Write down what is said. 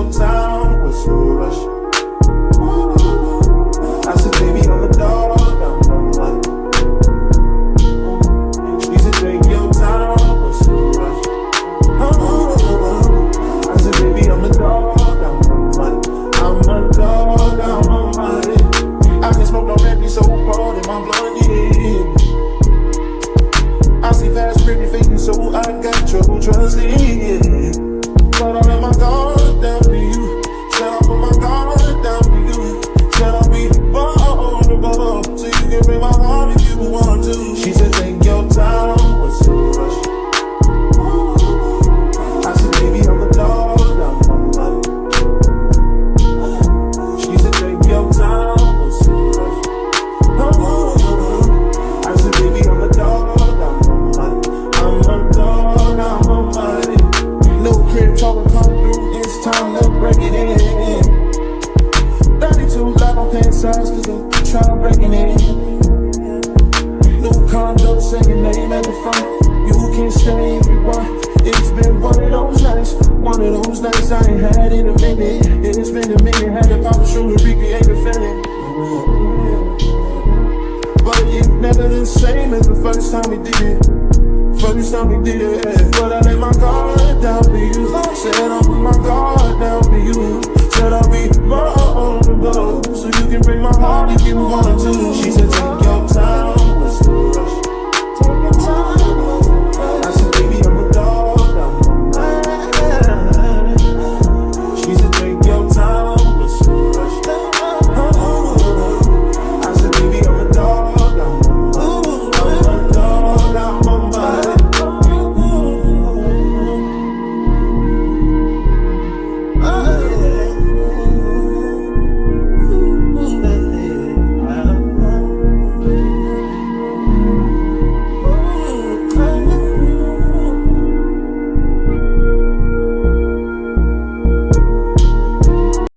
your time, what's the rush? I said, baby, I'm a dog, I'm money. She said, take your time, what's the rush? I said, baby, I'm a dog, I'm money. I'm a dog, I'm money. I can smoke no empty so cold in my blood, yeah. I see fast, pretty fading, so I got trouble trusting, yeah. But I let my guard down for you. Said I put my guard down for you. Said I'll be vulnerable, so you can break my heart if you want to. She said, take your time, what's the rush? I said, baby, I'm a dog, I'm money. She said, take your time, what's the rush? I said, baby, I'm a dog, I'm money. I'm a dog, I'm money. No crib talking come through, it's time to break it in. 32 live on pants size, cause I'm trying breaking it in. New condo, say your name at the front. You can stay if you want. It's been one of those nights I ain't had in a minute. It's been a minute, had to pop a shoe to recreate the feeling. But it's never the same as the first time we did it. But I